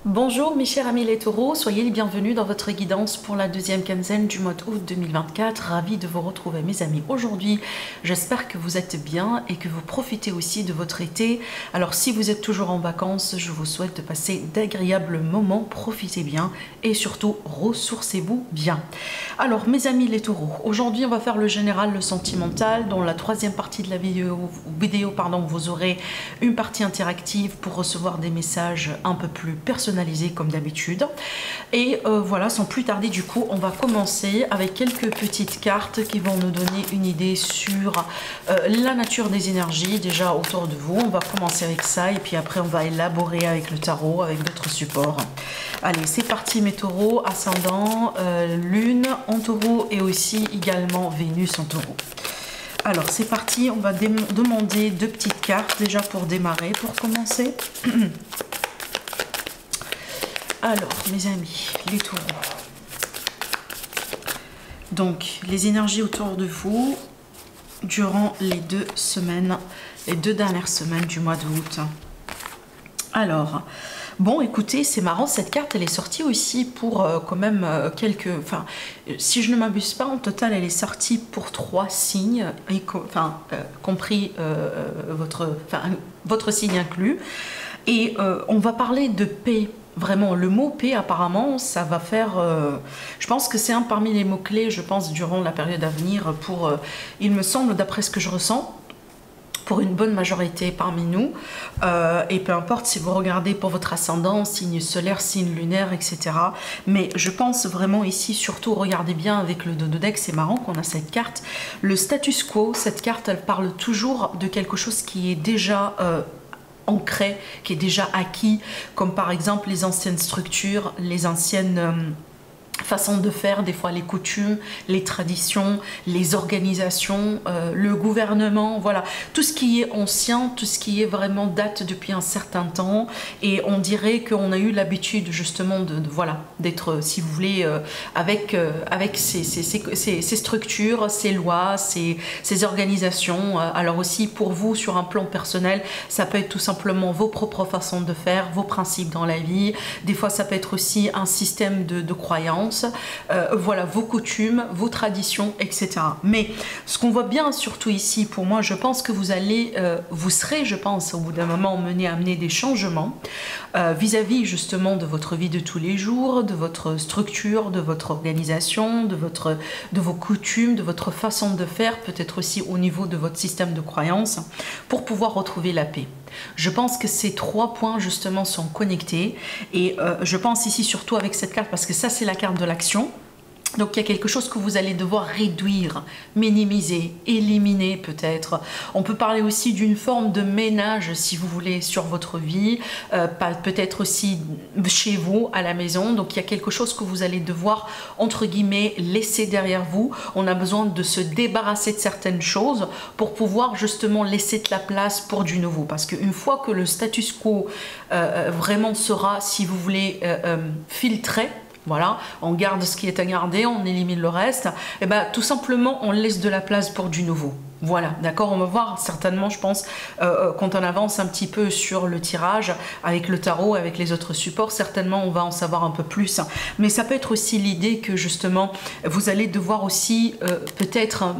Bonjour mes chers amis les taureaux, soyez les bienvenus dans votre guidance pour la deuxième quinzaine du mois d'août 2024. Ravi de vous retrouver mes amis aujourd'hui. J'espère que vous êtes bien et que vous profitez aussi de votre été. Alors si vous êtes toujours en vacances, je vous souhaite de passer d'agréables moments, profitez bien et surtout ressourcez-vous bien. Alors mes amis les taureaux, aujourd'hui on va faire le général, le sentimental. Dans la troisième partie de la vidéo, vous aurez une partie interactive pour recevoir des messages un peu plus personnalisés comme d'habitude. Et voilà, sans plus tarder, du coup, on va commencer avec quelques petites cartes qui vont nous donner une idée sur la nature des énergies déjà autour de vous. On va commencer avec ça et puis après on va élaborer avec le tarot, avec d'autres supports. Allez, c'est parti mes taureaux, ascendant, lune en taureau et aussi également Vénus en taureau. Alors c'est parti, on va demander deux petites cartes déjà pour démarrer, pour commencer. Alors, mes amis, les taureaux. Donc, les énergies autour de vous durant les deux dernières semaines du mois d'août. Alors, bon, écoutez, c'est marrant, cette carte, elle est sortie aussi pour quand même quelques... Enfin, si je ne m'abuse pas, en total, elle est sortie pour 3 signes, compris votre signe inclus. Et on va parler de paix. Vraiment, le mot paix, apparemment, ça va faire... je pense que c'est un parmi les mots-clés, je pense, durant la période à venir pour, il me semble, d'après ce que je ressens, pour une bonne majorité parmi nous. Et peu importe si vous regardez pour votre ascendant, signe solaire, signe lunaire, etc. Mais je pense vraiment ici, surtout, regardez bien avec le dos de deck, c'est marrant qu'on a cette carte. Le status quo, cette carte, elle parle toujours de quelque chose qui est déjà... ancré, qui est déjà acquis, comme par exemple les anciennes structures, les anciennes façons de faire, des fois les coutumes, les traditions, les organisations, le gouvernement, voilà, tout ce qui est ancien, tout ce qui est vraiment date depuis un certain temps, et on dirait qu'on a eu l'habitude justement voilà, d'être, si vous voulez, avec ces structures, ces lois, ces organisations. Alors aussi pour vous, sur un plan personnel, ça peut être tout simplement vos propres façons de faire, vos principes dans la vie, des fois ça peut être aussi un système de croyances. Voilà, vos coutumes, vos traditions, etc. Mais ce qu'on voit bien surtout ici, pour moi, je pense que vous serez, je pense, au bout d'un moment mené à amener des changements vis-à-vis justement de votre vie de tous les jours, de votre structure, de votre organisation, de vos coutumes, de votre façon de faire, peut-être aussi au niveau de votre système de croyances, pour pouvoir retrouver la paix. Je pense que ces 3 points justement sont connectés et je pense ici surtout avec cette carte, parce que ça c'est la carte de l'action. Donc il y a quelque chose que vous allez devoir réduire, minimiser, éliminer peut-être. On peut parler aussi d'une forme de ménage si vous voulez sur votre vie, peut-être aussi chez vous, à la maison. Donc il y a quelque chose que vous allez devoir, entre guillemets, laisser derrière vous. On a besoin de se débarrasser de certaines choses pour pouvoir justement laisser de la place pour du nouveau. Parce qu'une fois que le status quo vraiment sera, si vous voulez, filtré, voilà, on garde ce qui est à garder, on élimine le reste, et bien tout simplement on laisse de la place pour du nouveau. Voilà, d'accord, on va voir certainement, je pense, quand on avance un petit peu sur le tirage, avec le tarot, avec les autres supports, certainement on va en savoir un peu plus. Mais ça peut être aussi l'idée que justement, vous allez devoir aussi peut-être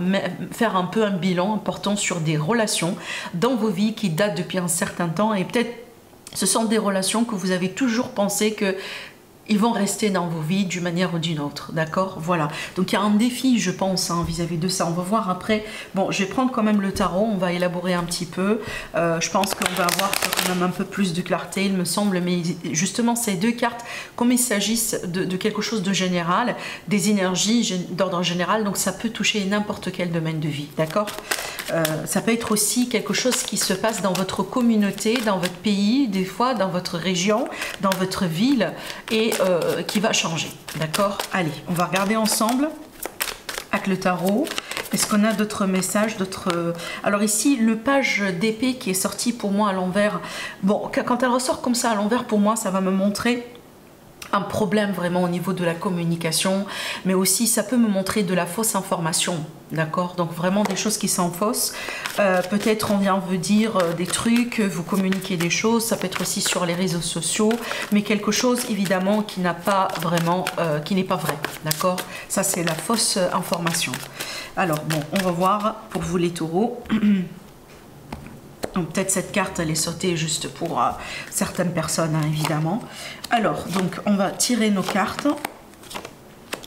faire un peu un bilan important sur des relations dans vos vies qui datent depuis un certain temps, et peut-être ce sont des relations que vous avez toujours pensé que ils vont rester dans vos vies d'une manière ou d'une autre, d'accord? Voilà, donc il y a un défi, je pense, vis-à-vis de ça. On va voir après. Bon, je vais prendre quand même le tarot, on va élaborer un petit peu. Je pense qu'on va avoir quand même un peu plus de clarté, il me semble, mais justement, ces 2 cartes, comme il s'agisse de quelque chose de général, des énergies d'ordre général, donc ça peut toucher n'importe quel domaine de vie, d'accord? Ça peut être aussi quelque chose qui se passe dans votre communauté, dans votre pays, des fois dans votre région, dans votre ville, et qui va changer, d'accord? Allez, on va regarder ensemble avec le tarot. Est-ce qu'on a d'autres messages, d'autres... Alors ici, le page d'épée qui est sorti pour moi à l'envers. Bon, quand elle ressort comme ça à l'envers, pour moi, ça va me montrer un problème vraiment au niveau de la communication, mais aussi ça peut me montrer de la fausse information, d'accord? Donc vraiment des choses qui sont fausses. Peut-être on vient vous dire des trucs, vous communiquez des choses, ça peut être aussi sur les réseaux sociaux, mais quelque chose évidemment qui n'a pas vraiment, qui n'est pas vrai, d'accord? Ça c'est la fausse information. Alors bon, on va voir pour vous les taureaux. Donc peut-être cette carte elle est sautée juste pour certaines personnes, hein, évidemment. Alors donc on va tirer nos cartes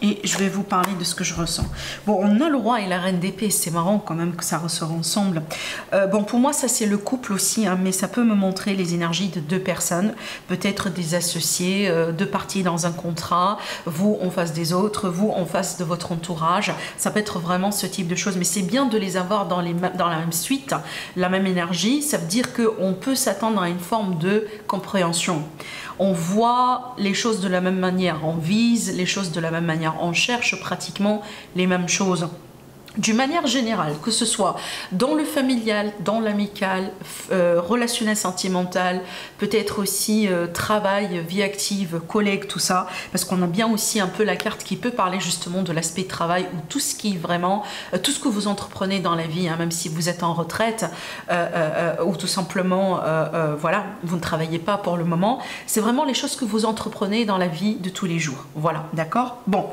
et je vais vous parler de ce que je ressens. Bon, on a le roi et la reine d'épée, c'est marrant quand même que ça ressort ensemble. Bon, pour moi ça c'est le couple aussi, hein, mais ça peut me montrer les énergies de deux personnes, peut-être des associés, deux parties dans un contrat, vous en face des autres, vous en face de votre entourage. Ça peut être vraiment ce type de choses, mais c'est bien de les avoir dans la même suite, la même énergie. Ça veut dire qu'on peut s'attendre à une forme de compréhension. On voit les choses de la même manière, on vise les choses de la même manière, on cherche pratiquement les mêmes choses. D'une manière générale, que ce soit dans le familial, dans l'amical, relationnel sentimental, peut-être aussi travail, vie active, collègues, tout ça, parce qu'on a bien aussi un peu la carte qui peut parler justement de l'aspect travail ou tout ce qui vraiment, tout ce que vous entreprenez dans la vie, hein, même si vous êtes en retraite ou tout simplement, voilà, vous ne travaillez pas pour le moment, c'est vraiment les choses que vous entreprenez dans la vie de tous les jours. Voilà, d'accord? Bon,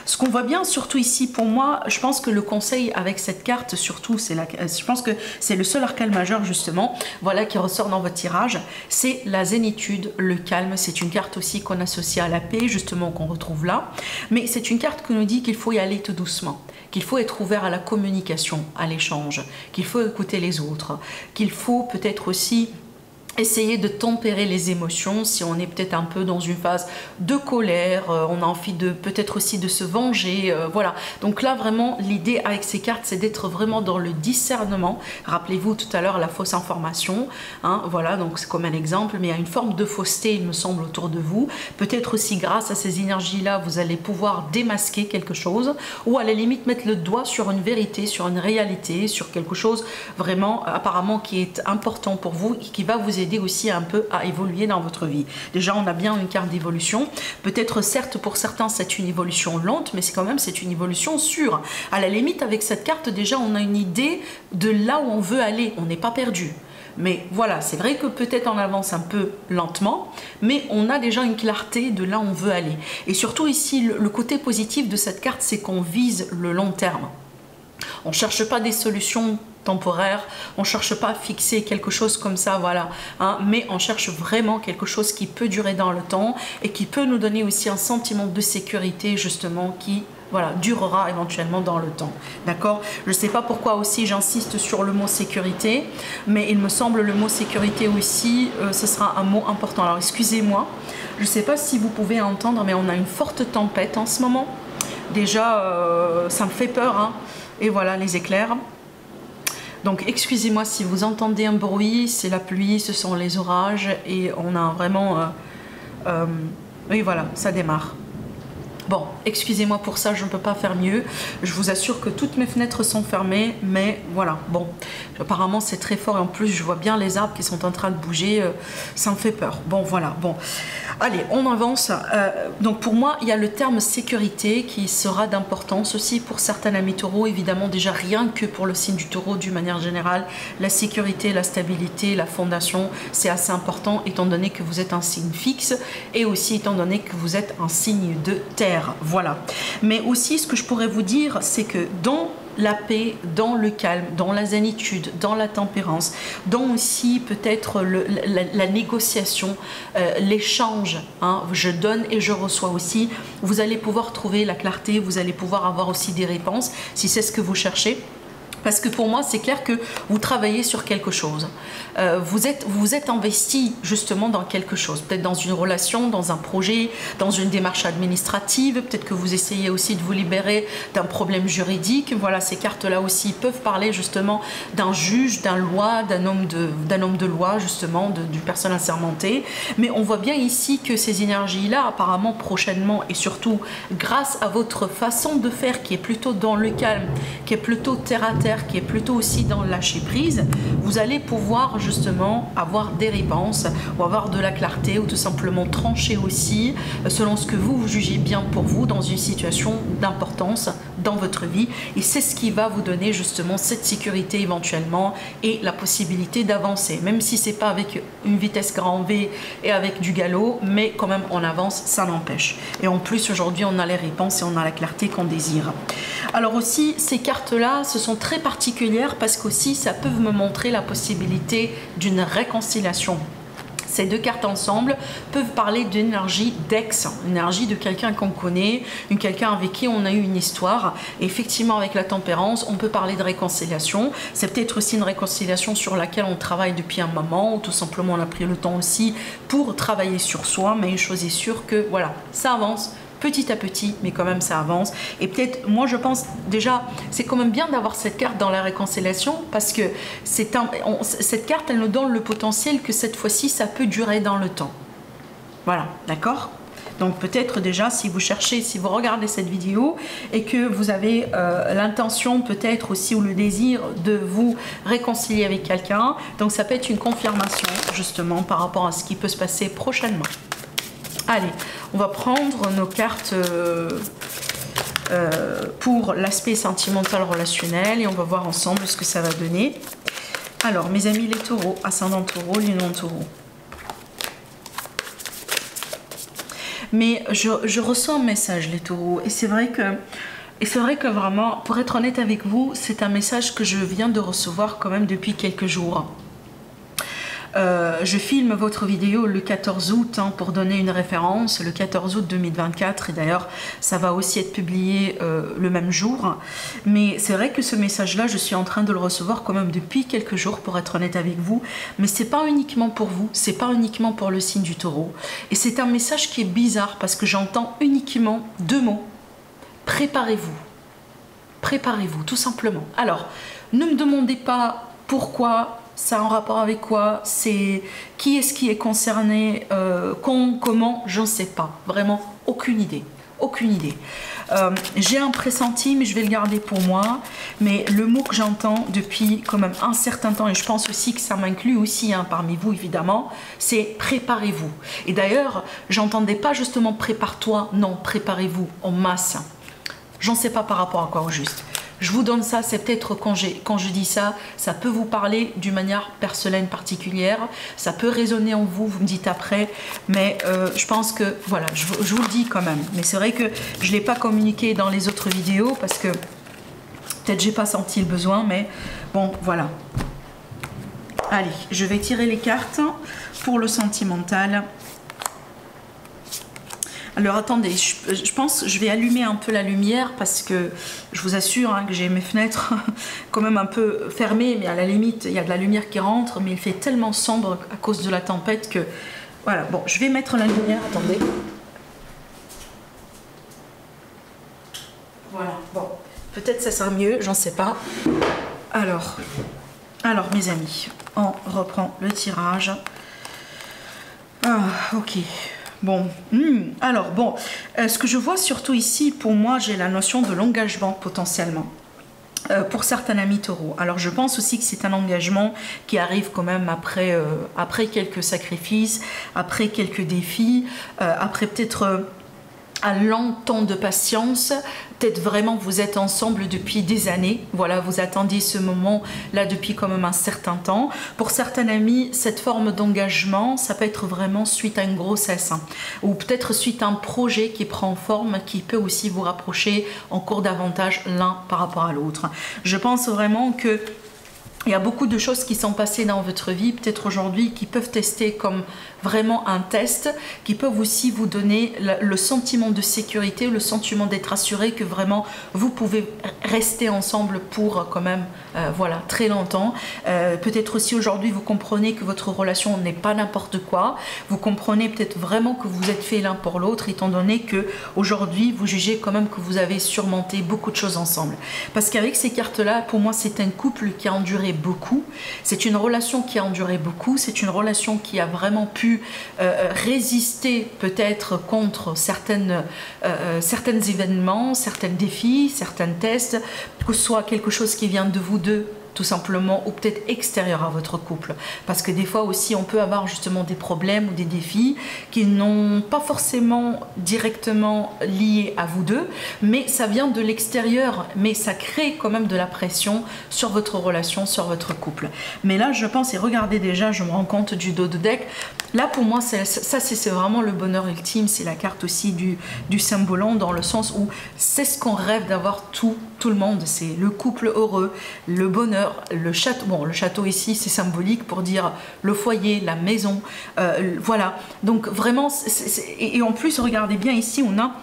ce qu'on voit bien, surtout ici pour moi, je pense que le conseil avec cette carte, surtout, je pense que c'est le seul arcane majeur justement, voilà, qui ressort dans votre tirage, c'est la zénitude, le calme. C'est une carte aussi qu'on associe à la paix, justement, qu'on retrouve là. Mais c'est une carte qui nous dit qu'il faut y aller tout doucement, qu'il faut être ouvert à la communication, à l'échange, qu'il faut écouter les autres, qu'il faut peut-être aussi essayer de tempérer les émotions si on est peut-être un peu dans une phase de colère, on a envie de peut-être aussi de se venger, voilà. Donc là vraiment l'idée avec ces cartes c'est d'être vraiment dans le discernement. Rappelez-vous tout à l'heure la fausse information, hein, voilà, donc c'est comme un exemple, mais il y a une forme de fausseté il me semble autour de vous. Peut-être aussi grâce à ces énergies-là vous allez pouvoir démasquer quelque chose ou à la limite mettre le doigt sur une vérité, sur une réalité, sur quelque chose vraiment apparemment qui est important pour vous et qui va vous aider aussi un peu à évoluer dans votre vie. Déjà on a bien une carte d'évolution, peut-être certes pour certains c'est une évolution lente, mais c'est quand même c'est une évolution sûre. À la limite avec cette carte déjà on a une idée de là où on veut aller, on n'est pas perdu. Mais voilà, c'est vrai que peut-être on avance un peu lentement, mais on a déjà une clarté de là où on veut aller. Et surtout ici, le côté positif de cette carte, c'est qu'on vise le long terme. On ne cherche pas des solutions temporaires, on ne cherche pas à fixer quelque chose comme ça, voilà, hein, mais on cherche vraiment quelque chose qui peut durer dans le temps et qui peut nous donner aussi un sentiment de sécurité justement qui voilà, durera éventuellement dans le temps, d'accord? Je ne sais pas pourquoi aussi j'insiste sur le mot sécurité, mais il me semble le mot sécurité aussi, ce sera un mot important. Alors excusez-moi, je ne sais pas si vous pouvez entendre, mais on a une forte tempête en ce moment. Déjà, ça me fait peur, hein. Et voilà les éclairs. Donc excusez-moi si vous entendez un bruit, c'est la pluie, ce sont les orages et on a vraiment... oui voilà, ça démarre. Bon, excusez-moi pour ça, je ne peux pas faire mieux. Je vous assure que toutes mes fenêtres sont fermées, mais voilà, bon, apparemment c'est très fort et en plus je vois bien les arbres qui sont en train de bouger, ça me fait peur. Bon, voilà, bon. Allez, on avance. Donc pour moi, il y a le terme sécurité qui sera d'importance aussi pour certains amis taureaux. Évidemment, déjà rien que pour le signe du taureau, d'une manière générale, la sécurité, la stabilité, la fondation, c'est assez important étant donné que vous êtes un signe fixe et aussi étant donné que vous êtes un signe de terre. Voilà. Mais aussi, ce que je pourrais vous dire, c'est que dans la paix, dans le calme, dans la zénitude, dans la tempérance, dans aussi peut-être la négociation, l'échange, hein, je donne et je reçois aussi, vous allez pouvoir trouver la clarté, vous allez pouvoir avoir aussi des réponses si c'est ce que vous cherchez. Parce que pour moi, c'est clair que vous travaillez sur quelque chose. Vous êtes investi justement dans quelque chose. Peut-être dans une relation, dans un projet, dans une démarche administrative. Peut-être que vous essayez aussi de vous libérer d'un problème juridique. Voilà, ces cartes-là aussi peuvent parler justement d'un juge, d'un homme de loi, justement, d'une personne assermentée. Mais on voit bien ici que ces énergies-là, apparemment prochainement, et surtout grâce à votre façon de faire qui est plutôt dans le calme, qui est plutôt terre à terre, clair, qui est plutôt aussi dans le lâcher prise, vous allez pouvoir justement avoir des réponses ou avoir de la clarté ou tout simplement trancher aussi selon ce que vous jugez bien pour vous dans une situation d'importance dans votre vie. Et c'est ce qui va vous donner justement cette sécurité éventuellement et la possibilité d'avancer, même si c'est pas avec une vitesse grand V et avec du galop, mais quand même on avance, ça n'empêche. Et en plus aujourd'hui on a les réponses et on a la clarté qu'on désire. Alors aussi ces cartes là ce sont très particulières parce qu'aussi ça peut me montrer la possibilité d'une réconciliation. Ces deux cartes ensemble peuvent parler d'une énergie d'ex, une énergie de quelqu'un qu'on connaît, quelqu'un avec qui on a eu une histoire. Et effectivement, avec la tempérance, on peut parler de réconciliation. C'est peut-être aussi une réconciliation sur laquelle on travaille depuis un moment, ou tout simplement on a pris le temps aussi pour travailler sur soi. Mais une chose est sûre que voilà, ça avance. Petit à petit, mais quand même ça avance. Et peut-être, moi je pense déjà, c'est quand même bien d'avoir cette carte dans la réconciliation parce que cette carte, elle nous donne le potentiel que cette fois-ci, ça peut durer dans le temps. Voilà, d'accord ? Donc peut-être déjà, si vous cherchez, si vous regardez cette vidéo et que vous avez l'intention peut-être aussi ou le désir de vous réconcilier avec quelqu'un, donc ça peut être une confirmation justement par rapport à ce qui peut se passer prochainement. Allez, on va prendre nos cartes pour l'aspect sentimental relationnel et on va voir ensemble ce que ça va donner. Alors, mes amis les taureaux, ascendant taureau, lune en taureau. Mais je reçois un message les taureaux et c'est vrai que vraiment, pour être honnête avec vous, c'est un message que je viens de recevoir quand même depuis quelques jours. Je filme votre vidéo le 14 août pour donner une référence, le 14 août 2024 et d'ailleurs ça va aussi être publié le même jour. Mais c'est vrai que ce message-là, je suis en train de le recevoir quand même depuis quelques jours pour être honnête avec vous. Mais c'est pas uniquement pour vous, c'est pas uniquement pour le signe du taureau. Et c'est un message qui est bizarre parce que j'entends uniquement deux mots. Préparez-vous. Préparez-vous, tout simplement. Alors, ne me demandez pas pourquoi. Ça a un rapport avec quoi? C'est qui est-ce qui est concerné? Quand, comment? J'en sais pas. Vraiment, aucune idée. Aucune idée. J'ai un pressenti, mais je vais le garder pour moi. Mais le mot que j'entends depuis quand même un certain temps, et je pense aussi que ça m'inclut aussi parmi vous évidemment, c'est préparez-vous. Et d'ailleurs, j'entendais pas justement prépare-toi, non, préparez-vous en masse. J'en sais pas par rapport à quoi au juste. Je vous donne ça, c'est peut-être quand je dis ça, ça peut vous parler d'une manière personnelle particulière, ça peut résonner en vous, vous me dites après, mais je pense que, voilà, je vous le dis quand même. Mais c'est vrai que je ne l'ai pas communiqué dans les autres vidéos parce que peut-être j'ai pas senti le besoin, mais bon, voilà. Allez, je vais tirer les cartes pour le sentimental. Alors attendez, je pense que je vais allumer un peu la lumière parce que je vous assure que j'ai mes fenêtres quand même un peu fermées, mais à la limite il y a de la lumière qui rentre, mais il fait tellement sombre à cause de la tempête que voilà. Bon, je vais mettre la lumière, attendez. Voilà, bon, peut-être ça sera mieux, j'en sais pas. Alors mes amis, on reprend le tirage. Ah, ok. Bon, alors bon, ce que je vois surtout ici, pour moi, j'ai la notion de l'engagement potentiellement. Pour certains amis taureaux. Alors je pense aussi que c'est un engagement qui arrive quand même après quelques sacrifices, après quelques défis, après peut-être un long temps de patience. Peut-être vraiment vous êtes ensemble depuis des années. Voilà, vous attendiez ce moment-là depuis quand même un certain temps. Pour certains amis, cette forme d'engagement, ça peut être vraiment suite à une grossesse ou peut-être suite à un projet qui prend forme, qui peut aussi vous rapprocher encore davantage l'un par rapport à l'autre. Je pense vraiment que il y a beaucoup de choses qui sont passées dans votre vie, peut-être aujourd'hui, qui peuvent tester comme vraiment un test, qui peuvent aussi vous donner le sentiment de sécurité, le sentiment d'être assuré que vraiment vous pouvez rester ensemble pour quand même voilà, très longtemps. Peut-être aussi aujourd'hui vous comprenez que votre relation n'est pas n'importe quoi, vous comprenez peut-être vraiment que vous êtes fait l'un pour l'autre, étant donné que aujourd'hui vous jugez quand même que vous avez surmonté beaucoup de choses ensemble. Parce qu'avec ces cartes-là, pour moi c'est un couple qui a enduré beaucoup. C'est une relation qui a enduré beaucoup. C'est une relation qui a vraiment pu résister peut-être contre certains événements, certains défis, certains tests, que ce soit quelque chose qui vient de vous deux, tout simplement, ou peut-être extérieur à votre couple. Parce que des fois aussi, on peut avoir justement des problèmes ou des défis qui n'ont pas forcément directement liés à vous deux, mais ça vient de l'extérieur, mais ça crée quand même de la pression sur votre relation, sur votre couple. Mais là, je pense, et regardez déjà, je me rends compte du dos de deck, là pour moi, c'est vraiment le bonheur ultime, c'est la carte aussi du symbolon, dans le sens où c'est ce qu'on rêve d'avoir tout le monde, c'est le couple heureux, le bonheur, le château. Bon, le château ici, c'est symbolique pour dire le foyer, la maison, voilà. Donc vraiment, et en plus, regardez bien ici, on a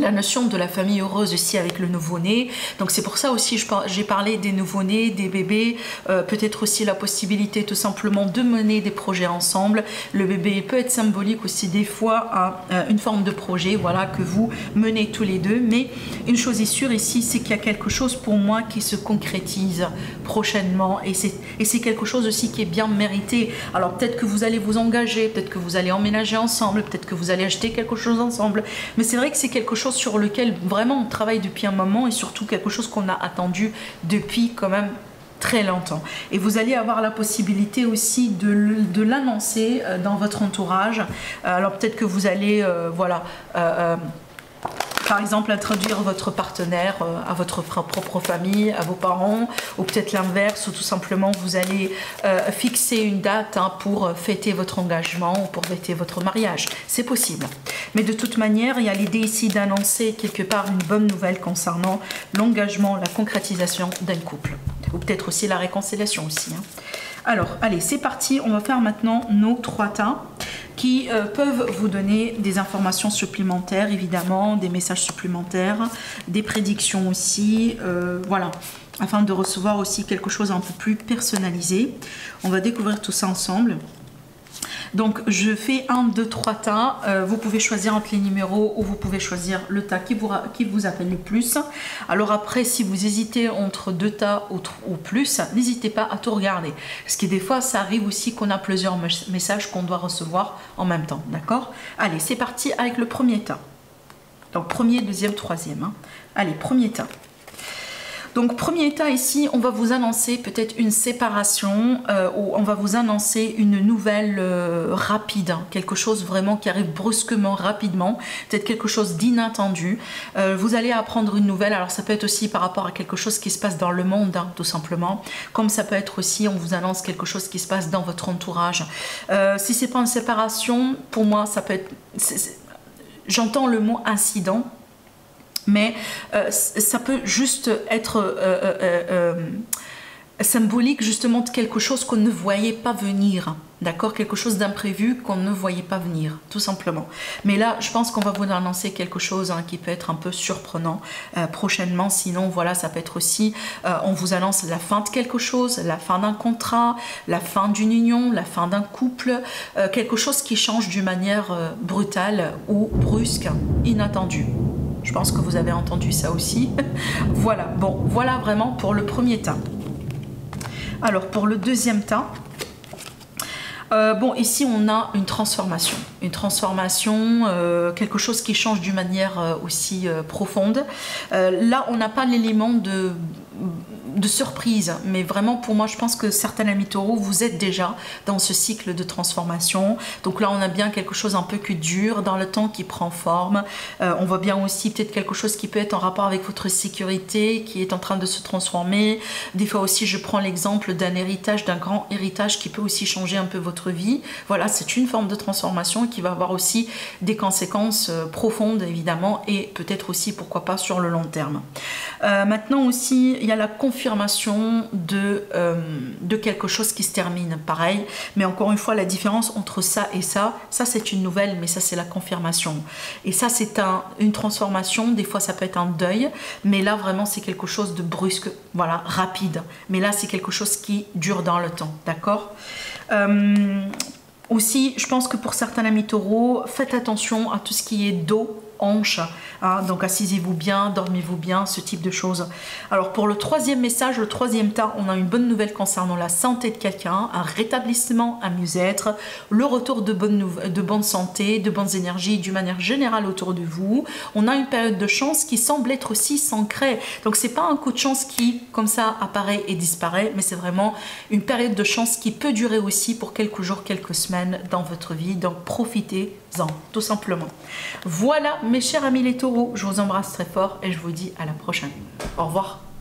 la notion de la famille heureuse ici avec le nouveau-né. Donc c'est pour ça aussi j'ai parlé des nouveau-nés, des bébés, peut-être aussi la possibilité tout simplement de mener des projets ensemble. Le bébé peut être symbolique aussi des fois à une forme de projet, voilà, que vous menez tous les deux. Mais une chose est sûre ici, c'est qu'il y a quelque chose pour moi qui se concrétise prochainement, et c'est quelque chose aussi qui est bien mérité. Alors peut-être que vous allez vous engager, peut-être que vous allez emménager ensemble, peut-être que vous allez acheter quelque chose ensemble, mais c'est vrai que c'est quelque chose sur lequel vraiment on travaille depuis un moment, et surtout quelque chose qu'on a attendu depuis quand même très longtemps. Et vous allez avoir la possibilité aussi de l'annoncer dans votre entourage. Alors peut-être que vous allez voilà, par exemple introduire votre partenaire à votre propre famille, à vos parents, ou peut-être l'inverse, ou tout simplement vous allez fixer une date pour fêter votre engagement ou pour fêter votre mariage. C'est possible. Mais de toute manière, il y a l'idée ici d'annoncer quelque part une bonne nouvelle concernant l'engagement, la concrétisation d'un couple. Ou peut-être aussi la réconciliation aussi. Alors, allez, c'est parti. On va faire maintenant nos 3 tas qui peuvent vous donner des informations supplémentaires, évidemment, des messages supplémentaires, des prédictions aussi, voilà, afin de recevoir aussi quelque chose un peu plus personnalisé. On va découvrir tout ça ensemble. Donc je fais 1, 2, 3 tas, vous pouvez choisir entre les numéros, ou vous pouvez choisir le tas qui vous appelle le plus. Alors après, si vous hésitez entre 2 tas ou plus, n'hésitez pas à tout regarder, parce que des fois ça arrive aussi qu'on a plusieurs messages qu'on doit recevoir en même temps, d'accord? Allez, c'est parti avec le premier tas. Donc premier, deuxième, troisième, hein. Allez, premier tas. Donc premier état ici, on va vous annoncer peut-être une séparation, ou on va vous annoncer une nouvelle rapide, hein, quelque chose vraiment qui arrive brusquement, rapidement, peut-être quelque chose d'inattendu. Vous allez apprendre une nouvelle, alors ça peut être aussi par rapport à quelque chose qui se passe dans le monde, hein, tout simplement, comme ça peut être aussi, on vous annonce quelque chose qui se passe dans votre entourage. Si c'est pas une séparation, pour moi ça peut être, j'entends le mot incident, mais ça peut juste être symbolique justement de quelque chose qu'on ne voyait pas venir, d'accord, quelque chose d'imprévu qu'on ne voyait pas venir, tout simplement. Mais là, je pense qu'on va vous annoncer quelque chose, hein, qui peut être un peu surprenant prochainement. Sinon, voilà, ça peut être aussi, on vous annonce la fin de quelque chose, la fin d'un contrat, la fin d'une union, la fin d'un couple, quelque chose qui change d'une manière brutale ou brusque, inattendue. Je pense que vous avez entendu ça aussi. Voilà, bon, voilà vraiment pour le premier tas. Alors, pour le deuxième tas, bon, ici, on a une transformation. Une transformation, quelque chose qui change d'une manière aussi profonde. Là, on n'a pas l'élément de surprise, mais vraiment pour moi je pense que certains amis taureaux, vous êtes déjà dans ce cycle de transformation. Donc là on a bien quelque chose un peu qui dure dans le temps, qui prend forme. On voit bien aussi peut-être quelque chose qui peut être en rapport avec votre sécurité, qui est en train de se transformer. Des fois aussi je prends l'exemple d'un héritage, d'un grand héritage qui peut aussi changer un peu votre vie. Voilà, c'est une forme de transformation qui va avoir aussi des conséquences profondes évidemment, et peut-être aussi pourquoi pas sur le long terme. Maintenant aussi il y a la confirmation de quelque chose qui se termine, pareil, mais encore une fois la différence entre ça et ça c'est une nouvelle, mais ça c'est la confirmation, et ça c'est une transformation. Des fois ça peut être un deuil, mais là vraiment c'est quelque chose de brusque, voilà, rapide, mais là c'est quelque chose qui dure dans le temps, d'accord. Aussi je pense que pour certains amis taureaux, faites attention à tout ce qui est dos hanches. Hein, donc assisez-vous bien, dormez-vous bien, ce type de choses. Alors pour le troisième message, le troisième tas, on a une bonne nouvelle concernant la santé de quelqu'un, un rétablissement, un mieux-être, le retour de bonne santé, de bonnes énergies d'une manière générale autour de vous. On a une période de chance qui semble être aussi s'ancrer. Donc c'est pas un coup de chance qui comme ça apparaît et disparaît, mais c'est vraiment une période de chance qui peut durer aussi pour quelques jours, quelques semaines dans votre vie. Donc profitez-en, tout simplement. Voilà mes chers amis les taureaux, je vous embrasse très fort et je vous dis à la prochaine. Au revoir.